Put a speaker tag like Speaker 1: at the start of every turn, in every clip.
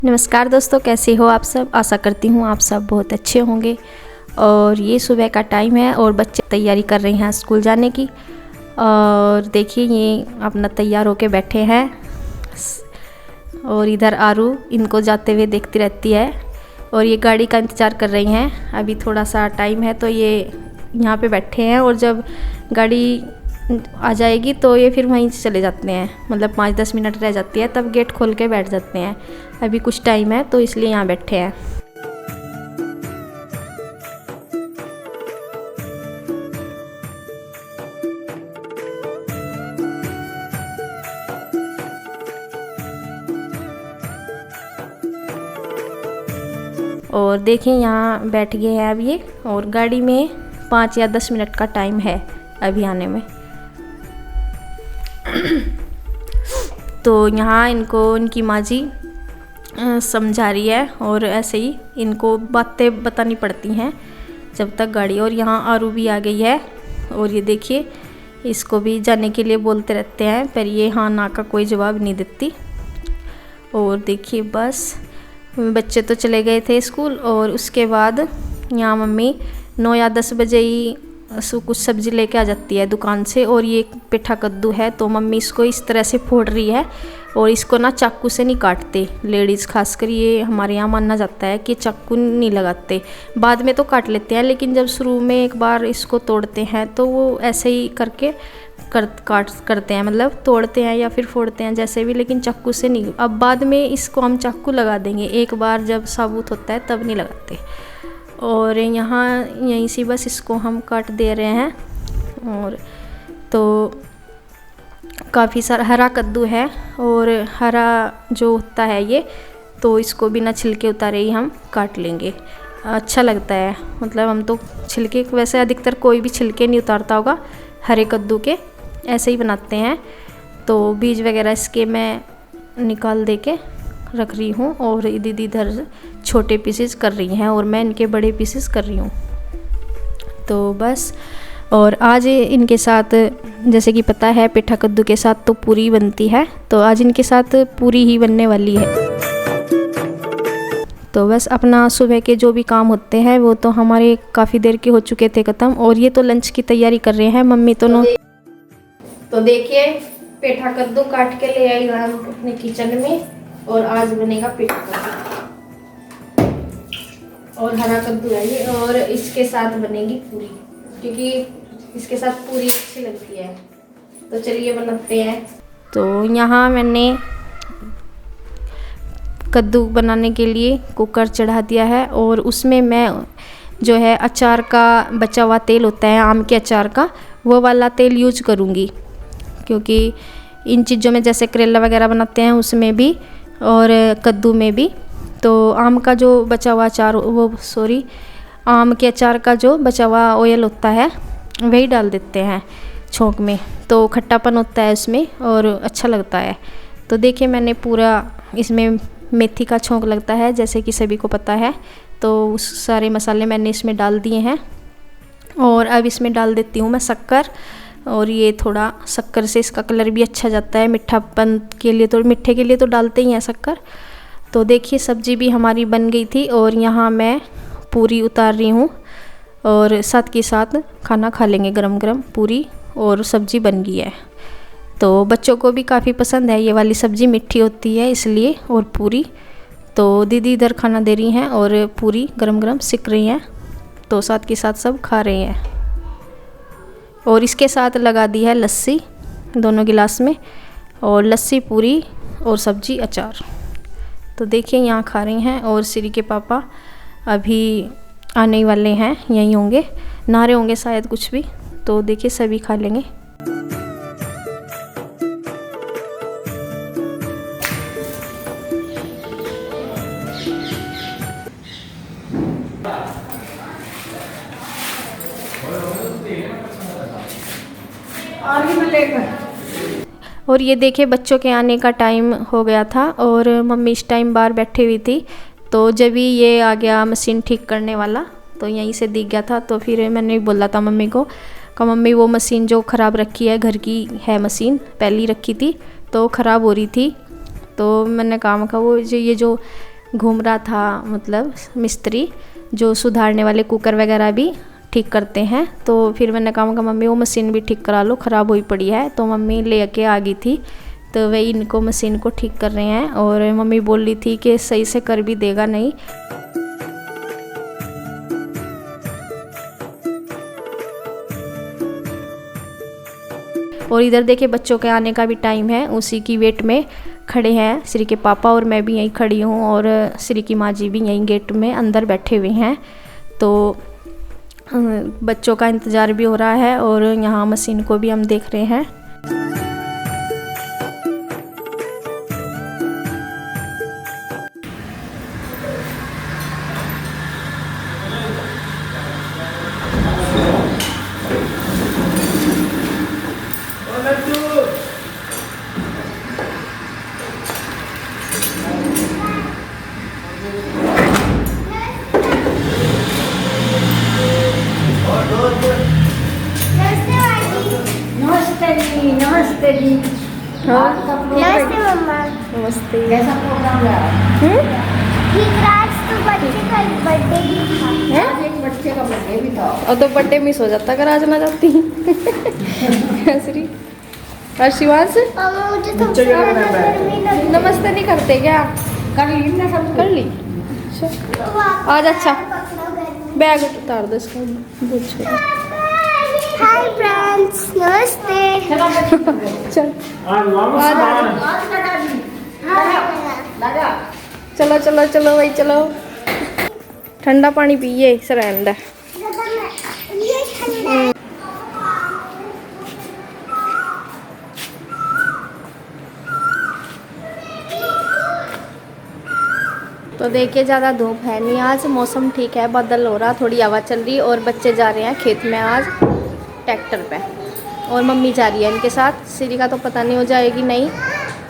Speaker 1: नमस्कार दोस्तों, कैसे हो आप सब। आशा करती हूँ आप सब बहुत अच्छे होंगे। और ये सुबह का टाइम है और बच्चे तैयारी कर रहे हैं स्कूल जाने की। और देखिए ये अपना तैयार होके बैठे हैं और इधर आरू इनको जाते हुए देखती रहती है और ये गाड़ी का इंतज़ार कर रही हैं। अभी थोड़ा सा टाइम है तो ये यहाँ पे बैठे हैं और जब गाड़ी आ जाएगी तो ये फिर वहीं से चले जाते हैं। मतलब 5-10 मिनट रह जाती है तब गेट खोल के बैठ जाते हैं। अभी कुछ टाइम है तो इसलिए यहाँ बैठे हैं। और देखिए यहाँ बैठ गए हैं अब ये, और गाड़ी में 5 या 10 मिनट का टाइम है अभी आने में। तो यहाँ इनको इनकी माँ जी समझा रही है और ऐसे ही इनको बातें बतानी पड़ती हैं जब तक गाड़ी। और यहाँ आरू भी आ गई है और ये देखिए इसको भी जाने के लिए बोलते रहते हैं पर ये हाँ ना का कोई जवाब नहीं देती। और देखिए बस बच्चे तो चले गए थे स्कूल और उसके बाद यहाँ मम्मी 9 या 10 बजे ही कुछ सब्ज़ी लेके आ जाती है दुकान से। और ये पेठा कद्दू है तो मम्मी इसको इस तरह से फोड़ रही है और इसको ना चाकू से नहीं काटते लेडीज़, खासकर ये हमारे यहाँ माना जाता है कि चाकू नहीं लगाते। बाद में तो काट लेते हैं लेकिन जब शुरू में एक बार इसको तोड़ते हैं तो वो ऐसे ही करके करते हैं, मतलब तोड़ते हैं या फिर फोड़ते हैं जैसे भी, लेकिन चाकू से नहीं। अब बाद में इसको हम चाकू लगा देंगे, एक बार जब साबुत होता है तब नहीं लगाते। और यहाँ यहीं से बस इसको हम काट दे रहे हैं। और तो काफ़ी सारा हरा कद्दू है और हरा जो होता है ये, तो इसको बिना छिलके उतारे ही हम काट लेंगे। अच्छा लगता है, मतलब हम तो छिलके, वैसे अधिकतर कोई भी छिलके नहीं उतारता होगा हरे कद्दू के, ऐसे ही बनाते हैं। तो बीज वगैरह इसके मैं निकाल दे के रख रही हूँ और दीदी इधर छोटे पीसेस कर रही हैं और मैं इनके बड़े पीसेस कर रही हूँ। तो बस, और आज इनके साथ जैसे कि पता है पेठा कद्दू के साथ तो पूरी बनती है, तो आज इनके साथ पूरी ही बनने वाली है। तो बस अपना सुबह के जो भी काम होते हैं वो तो हमारे काफ़ी देर के हो चुके थे ख़त्म। और ये तो लंच की तैयारी कर रहे हैं मम्मी तो देखिए पेठा कद्दू काट के ले आई हम अपने किचन में और आज बनेगा पेठा कद्दू और हरा कद्दू है ये। और इसके साथ बनेगी पूरी, क्योंकि इसके साथ पूरी अच्छी लगती है। तो चलिए बनाते हैं। तो यहाँ मैंने कद्दू बनाने के लिए कुकर चढ़ा दिया है और उसमें मैं जो है अचार का बचा हुआ तेल होता है आम के अचार का, वो वाला तेल यूज करूँगी। क्योंकि इन चीज़ों में जैसे करेला वगैरह बनाते हैं उसमें भी और कद्दू में भी, तो आम का जो बचा हुआ अचार आम के अचार का जो बचा हुआ ऑयल होता है वही डाल देते हैं छोंक में, तो खट्टापन होता है उसमें और अच्छा लगता है। तो देखिए मैंने पूरा इसमें मेथी का छोंक लगता है जैसे कि सभी को पता है, तो उस सारे मसाले मैंने इसमें डाल दिए हैं। और अब इसमें डाल देती हूँ मैं शक्कर, और ये थोड़ा शक्कर से इसका कलर भी अच्छा जाता है। मीठापन के लिए तो मीठे के लिए तो डालते ही हैं शक्कर। तो देखिए सब्ज़ी भी हमारी बन गई थी और यहाँ मैं पूरी उतार रही हूँ और साथ के साथ खाना खा लेंगे गरम गरम। पूरी और सब्ज़ी बन गई है, तो बच्चों को भी काफ़ी पसंद है ये वाली सब्ज़ी, मीठी होती है इसलिए। और पूरी तो दीदी इधर खाना दे रही हैं और पूरी गरम गरम सिक रही हैं, तो साथ के साथ सब खा रहे हैं। और इसके साथ लगा दी है लस्सी दोनों गिलास में, और लस्सी पूरी और सब्जी अचार। तो देखिए यहाँ खा रही हैं और श्री के पापा अभी आने वाले हैं, यहीं होंगे, नहा रहे होंगे शायद कुछ भी। तो देखिए सभी खा लेंगे। और ये देखिए बच्चों के आने का टाइम हो गया था और मम्मी इस टाइम बाहर बैठी हुई थी। तो जब ही ये आ गया मशीन ठीक करने वाला तो यहीं से दिख गया था। तो फिर मैंने बोला था मम्मी को, मम्मी वो मशीन जो ख़राब रखी है, घर की है मशीन, पहले ही रखी थी तो ख़राब हो रही थी। तो मैंने कहा वो ये जो घूम रहा था, मतलब मिस्त्री जो सुधारने वाले कुकर वगैरह भी ठीक करते हैं। तो फिर मैंने कहा मम्मी वो मशीन भी ठीक करा लो, ख़राब हुई पड़ी है। तो मम्मी ले के आ गई थी, तो वही इनको मशीन को ठीक कर रहे हैं। और मम्मी बोल रही थी कि सही से कर भी देगा नहीं। और इधर देखिए बच्चों के आने का भी टाइम है, उसी की वेट में खड़े हैं श्री के पापा, और मैं भी यहीं खड़ी हूँ, और श्री की माँ जी भी यहीं गेट में अंदर बैठे हुए हैं। तो बच्चों का इंतज़ार भी हो रहा है, और यहाँ मशीन को भी हम देख रहे हैं।
Speaker 2: नमस्ते जी।
Speaker 3: नमस्ते मम्मा।
Speaker 1: नमस्ते।
Speaker 2: कैसा प्रोग्राम रहा?
Speaker 3: ठीक रात तो बच्चे का बर्थडे भी था।
Speaker 2: आज एक बच्चे का बर्थडे भी था।
Speaker 1: और तो बर्थडे मिस हो जाता अगर आज ना जाती। श्री और शिवांश
Speaker 3: मम्मा मुझे तो
Speaker 1: नमस्ते नहीं करते क्या?
Speaker 2: कर ली ना सब
Speaker 1: कर ली। आज अच्छा बैग उतार दो इसका, बहुत छोटा।
Speaker 3: हाय फ्रेंड्स, नमस्ते।
Speaker 1: चल
Speaker 2: लगा।
Speaker 1: चलो चलो चलो भाई चलो, ठंडा पानी पिए सरेंदा। तो देखिए ज़्यादा धूप है नहीं आज, मौसम ठीक है, बादल हो रहा, थोड़ी हवा चल रही, और बच्चे जा रहे हैं खेत में आज ट्रैक्टर पे, और मम्मी जा रही है इनके साथ। श्री का तो पता नहीं हो जाएगी नहीं,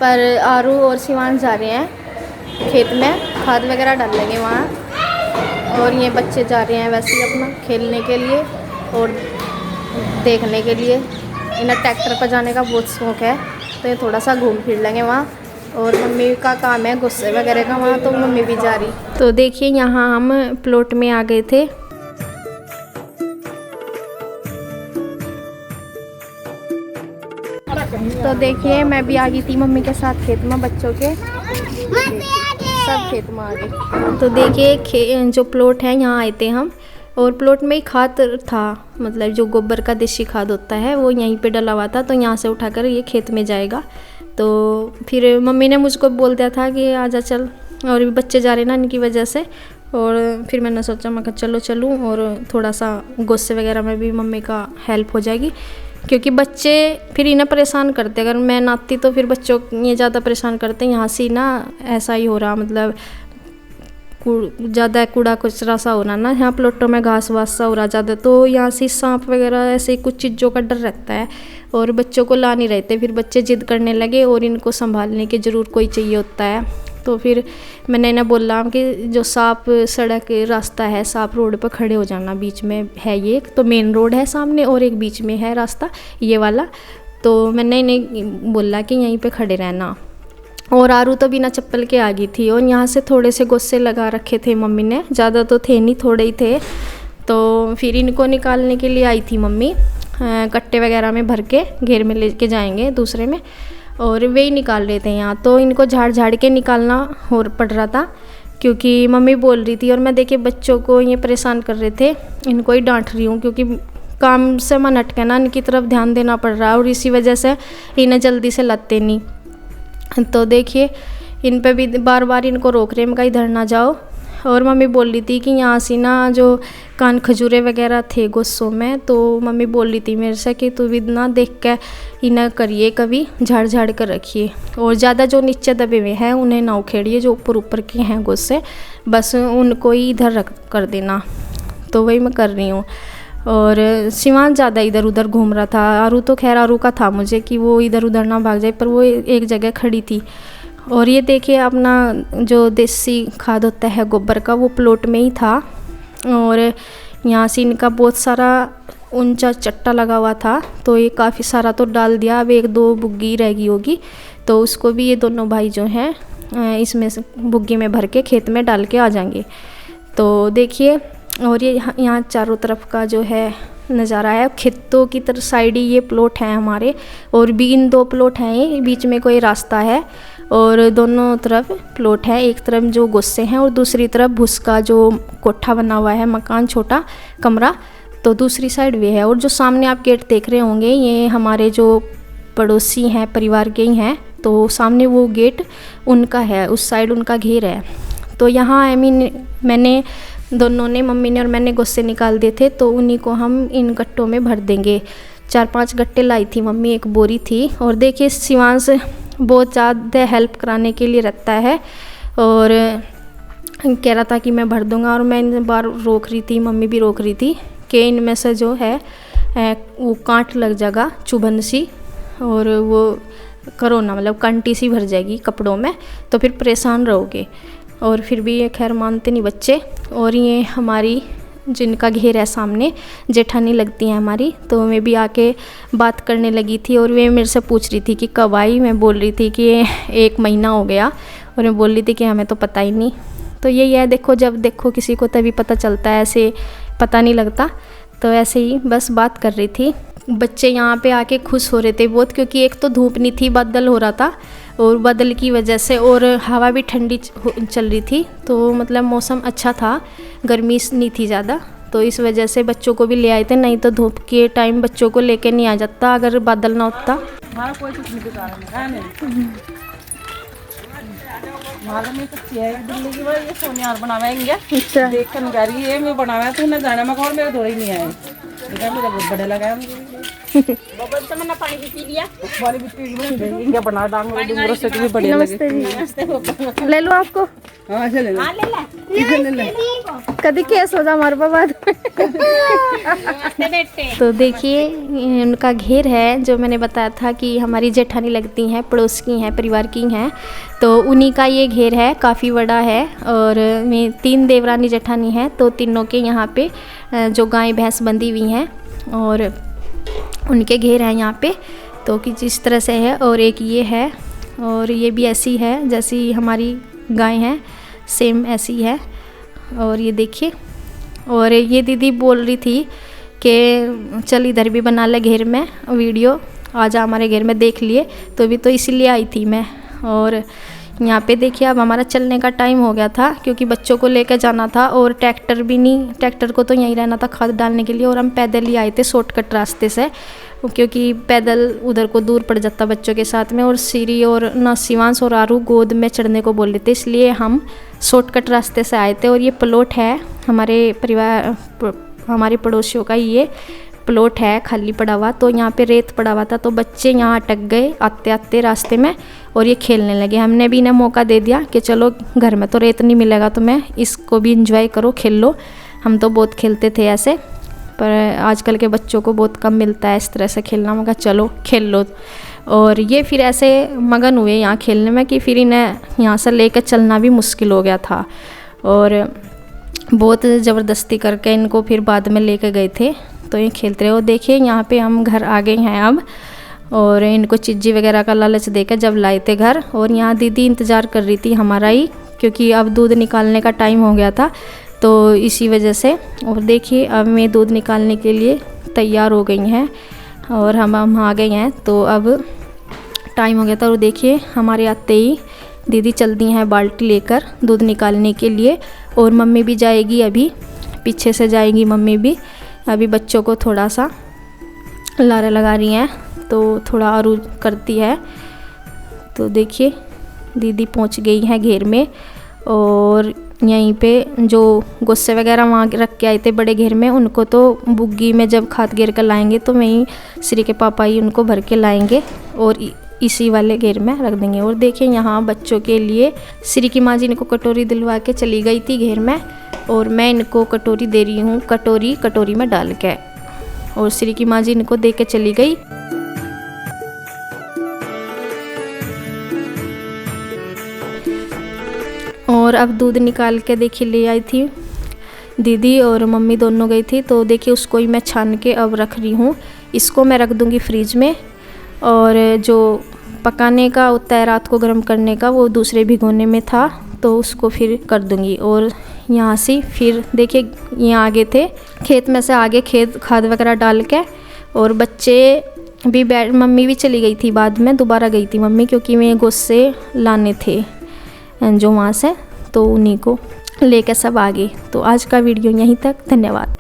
Speaker 1: पर आरू और शिवान जा रहे हैं खेत में, खाद वगैरह डाल लेंगे वहाँ। और ये बच्चे जा रहे हैं वैसे ही अपना खेलने के लिए और देखने के लिए। इन्हें ट्रैक्टर पर जाने का बहुत शौक़ है, तो ये थोड़ा सा घूम फिर लेंगे वहाँ। और मम्मी का काम है गुस्से वगैरह का वहाँ, तो मम्मी भी जा रही। तो देखिए यहाँ हम प्लॉट में आ गए थे। तो देखिए मैं भी आ गई थी मम्मी के साथ खेत में, बच्चों के सब खेत में आ गए। तो देखिए जो प्लॉट है यहाँ आए थे हम, और प्लॉट में ही खाद था, मतलब जो गोबर का देसी खाद होता है वो यहीं पे डला हुआ था, तो यहाँ से उठाकर ये खेत में जाएगा। तो फिर मम्मी ने मुझको बोल दिया था कि आजा चल, और भी बच्चे जा रहे ना इनकी वजह से। और फिर मैंने सोचा मैं चलो चलूँ, और थोड़ा सा गुस्से वगैरह में भी मम्मी का हेल्प हो जाएगी, क्योंकि बच्चे फिर इन्हें परेशान करते। अगर मैं नाती तो फिर बच्चों ये ज़्यादा परेशान करते हैं। यहाँ से ना ऐसा ही हो रहा, मतलब ज़्यादा कूड़ा कचरा सा हो रहा ना, यहाँ प्लॉटों में घास वास सा हो रहा ज़्यादा, तो यहाँ से सांप वगैरह ऐसे कुछ चीज़ों का डर रहता है, और बच्चों को ला नहीं रहते। फिर बच्चे जिद करने लगे, और इनको संभालने की ज़रूर कोई चाहिए होता है। तो फिर मैंने इन्हें बोला कि जो साफ सड़क रास्ता है, साफ रोड पर खड़े हो जाना, बीच में है ये, तो मेन रोड है सामने और एक बीच में है रास्ता ये वाला। तो मैंने इन्हें बोला कि यहीं पे खड़े रहना। और आरू तो बिना चप्पल के आ गई थी, और यहाँ से थोड़े से गुस्से लगा रखे थे मम्मी ने, ज़्यादा तो थे नहीं, थोड़े ही थे। तो फिर इनको निकालने के लिए आई थी मम्मी, कट्टे वगैरह में भर के घेर में लेके जाएंगे दूसरे में, और वे ही निकाल रहे थे यहाँ। तो इनको झाड़ झाड़ के निकालना हो पड़ रहा था, क्योंकि मम्मी बोल रही थी, और मैं देखिए बच्चों को ये परेशान कर रहे थे, इनको ही डांट रही हूँ, क्योंकि काम से मन हट के ना इनकी तरफ ध्यान देना पड़ रहा है, और इसी वजह से इन्हें जल्दी से लगते नहीं। तो देखिए इन पे भी बार बार इनको रोक रहे हैं कि इधर ना जाओ। और मम्मी बोल रही थी कि यहाँ से ना जो कान खजूरे वगैरह थे गुस्सों में, तो मम्मी बोल रही थी मेरे से कि तू भी ना देख के इन्हें करिए, कभी झाड़ झाड़ कर रखिए, और ज़्यादा जो नीचे दबे हुए हैं उन्हें ना उखेड़िए, जो ऊपर ऊपर के हैं गुस्से बस उनको ही इधर रख कर देना। तो वही मैं कर रही हूँ। और शिवान ज़्यादा इधर उधर घूम रहा था। आरू तो खैर आरू का था मुझे कि वो इधर उधर ना भाग जाए, पर वो एक जगह खड़ी थी। और ये देखिए अपना जो देसी खाद होता है गोबर का, वो प्लॉट में ही था, और यहाँ से इनका बहुत सारा ऊंचा चट्टा लगा हुआ था, तो ये काफ़ी सारा तो डाल दिया। अब एक दो बुग्गी रह गई होगी, तो उसको भी ये दोनों भाई जो हैं इसमें से बुग्गी में भर के खेत में डाल के आ जाएंगे। तो देखिए, और ये यहाँ चारों तरफ का जो है नज़ारा है, खेतों की तरफ साइड ही ये प्लॉट हैं हमारे, और भी इन 2 प्लॉट हैं, ये बीच में कोई रास्ता है और दोनों तरफ प्लॉट है। एक तरफ जो गोस्से हैं और दूसरी तरफ भूस का जो कोठा बना हुआ है, मकान, छोटा कमरा, तो दूसरी साइड वे है। और जो सामने आप गेट देख रहे होंगे, ये हमारे जो पड़ोसी हैं परिवार के ही हैं, तो सामने वो गेट उनका है, उस साइड उनका घेर है। तो यहाँ मैंने दोनों ने, मम्मी ने और मैंने गोस्से निकाल दिए थे, तो उन्हीं को हम इन गट्टों में भर देंगे। 4-5 गट्टे लाई थी मम्मी, एक बोरी थी। और देखिए शिवांश बहुत ज़्यादा हेल्प कराने के लिए रहता है और कह रहा था कि मैं भर दूंगा, और मैं इन बार रोक रही थी, मम्मी भी रोक रही थी कि इनमें से जो है वो कांट लग जाएगा, चुभन सी, और वो करो ना, मतलब कंटी सी भर जाएगी कपड़ों में, तो फिर परेशान रहोगे। और फिर भी ये खैर मानते नहीं बच्चे। और ये हमारी जिनका घेर है सामने, जेठानी लगती हैं हमारी, तो मैं भी आके बात करने लगी थी और वे मेरे से पूछ रही थी कि कब आई। मैं बोल रही थी कि 1 महीना हो गया, और मैं बोल रही थी कि हमें तो पता ही नहीं। तो यही है, देखो जब देखो किसी को तभी पता चलता है, ऐसे पता नहीं लगता। तो ऐसे ही बस बात कर रही थी। बच्चे यहाँ पे आके खुश हो रहे थे बहुत, क्योंकि एक तो धूप नहीं थी, बादल हो रहा था, और बादल की वजह से और हवा भी ठंडी चल रही थी, तो मतलब मौसम अच्छा था, गर्मी नहीं थी ज़्यादा। तो इस वजह से बच्चों को भी ले आए थे, नहीं तो धूप के टाइम बच्चों को लेके नहीं आ जाता अगर बादल ना होता।
Speaker 2: कोई कुछ नहीं दिखा मालूम नहीं तो है दिल्ली की ये सोनियार बनावेंगे। अच्छा, देखन जा रही है मैं बनावे तो ना जाना, मैं और मेरे थोड़ी नहीं आए, मेरा बहुत बड़े लगा बबल तो मैंने पानी भी पी लिया, पानी भी पी लिया, इनका बना डांग दूर से भी बड़े लगे। नमस्ते,
Speaker 1: ले लो आपको।
Speaker 2: हां ले ले, हां ले ले
Speaker 1: कभी केस हो जा हमारे बाद। तो देखिए उनका घेर है, जो मैंने बताया था कि हमारी जेठानी लगती हैं, पड़ोस की हैं, परिवार की हैं, तो उन्हीं का ये घेर है, काफ़ी बड़ा है। और मैं 3 देवरानी जेठानी हैं, तो तीनों के यहाँ पे जो गाय भैंस बंधी हुई हैं और उनके घेर हैं यहाँ पे, तो कि जिस तरह से है। और एक ये है, और ये भी ऐसी है जैसी हमारी गाय हैं, सेम ऐसी है। और ये देखिए, और ये दीदी बोल रही थी कि चल इधर भी बना ले घेर में वीडियो, आजा हमारे घेर में देख लिए, तो भी तो इसीलिए आई थी मैं। और यहाँ पे देखिए अब हमारा चलने का टाइम हो गया था, क्योंकि बच्चों को लेकर जाना था, और ट्रैक्टर भी नहीं, ट्रैक्टर को तो यहीं रहना था खाद डालने के लिए, और हम पैदल ही आए थे शॉर्टकट रास्ते से, क्योंकि पैदल उधर को दूर पड़ जाता बच्चों के साथ में। और सीरी और ना शिवांश और आरू गोद में चढ़ने को बोल रहे थे, इसलिए हम शॉर्टकट रास्ते से आए थे। और ये प्लॉट है हमारे परिवार, हमारे पड़ोसियों का ये प्लॉट है खाली पड़ा हुआ, तो यहाँ पे रेत पड़ा हुआ था, तो बच्चे यहाँ अटक गए आते आते रास्ते में, और ये खेलने लगे। हमने भी इन्हें मौका दे दिया कि चलो घर में तो रेत नहीं मिलेगा तुम्हें, इसको भी इंजॉय करो, खेल लो। हम तो बहुत खेलते थे ऐसे, पर आजकल के बच्चों को बहुत कम मिलता है इस तरह से खेलना। मगर चलो खेल लो। और ये फिर ऐसे मगन हुए यहाँ खेलने में कि फिर इन्हें यहाँ से लेकर चलना भी मुश्किल हो गया था, और बहुत ज़बरदस्ती करके इनको फिर बाद में लेकर गए थे, तो ये खेलते रहे। और देखिए यहाँ पे हम घर आ गए हैं अब, और इनको चिज्जी वगैरह का लालच देकर जब लाए थे घर। और यहाँ दीदी इंतज़ार कर रही थी हमारा ही, क्योंकि अब दूध निकालने का टाइम हो गया था, तो इसी वजह से। और देखिए अब मैं दूध निकालने के लिए तैयार हो गई हैं, और हम आ गए हैं, तो अब टाइम हो गया था। और देखिए हमारे आते ही दीदी चल दी हैं बाल्टी लेकर दूध निकालने के लिए, और मम्मी भी जाएगी, अभी पीछे से जाएगी मम्मी भी। अभी बच्चों को थोड़ा सा लारे लगा रही हैं, तो थोड़ा आरू करती है। तो देखिए दीदी पहुंच गई हैं घेर में, और यहीं पे जो गुस्से वगैरह वहाँ रख के आए थे बड़े घेर में, उनको तो बुग्गी में जब खाद घेर कर लाएंगे तो वहीं श्री के पापा ही उनको भर के लाएंगे और इसी वाले घेर में रख देंगे। और देखिए यहाँ बच्चों के लिए श्री की माँ जी इनको कटोरी दिलवा के चली गई थी घेर में, और मैं इनको कटोरी दे रही हूँ, कटोरी में डाल के, और श्री की माँ जी इनको दे के चली गई। और अब दूध निकाल के देखिए ले आई थी दीदी, और मम्मी दोनों गई थी, तो देखिए उसको ही मैं छान के अब रख रही हूँ। इसको मैं रख दूँगी फ्रिज में, और जो पकाने का होता है, रात को गर्म करने का, वो दूसरे भिगोने में था तो उसको फिर कर दूँगी। और यहाँ से फिर देखिए यहाँ आगे थे, खेत में से आगे खेत खाद वगैरह डाल के, और बच्चे भी मम्मी भी चली गई थी, बाद में दोबारा गई थी मम्मी, क्योंकि मैं गुस्से लाने थे जो वहाँ से, तो उन्हीं को लेकर सब आ गए। तो आज का वीडियो यहीं तक, धन्यवाद।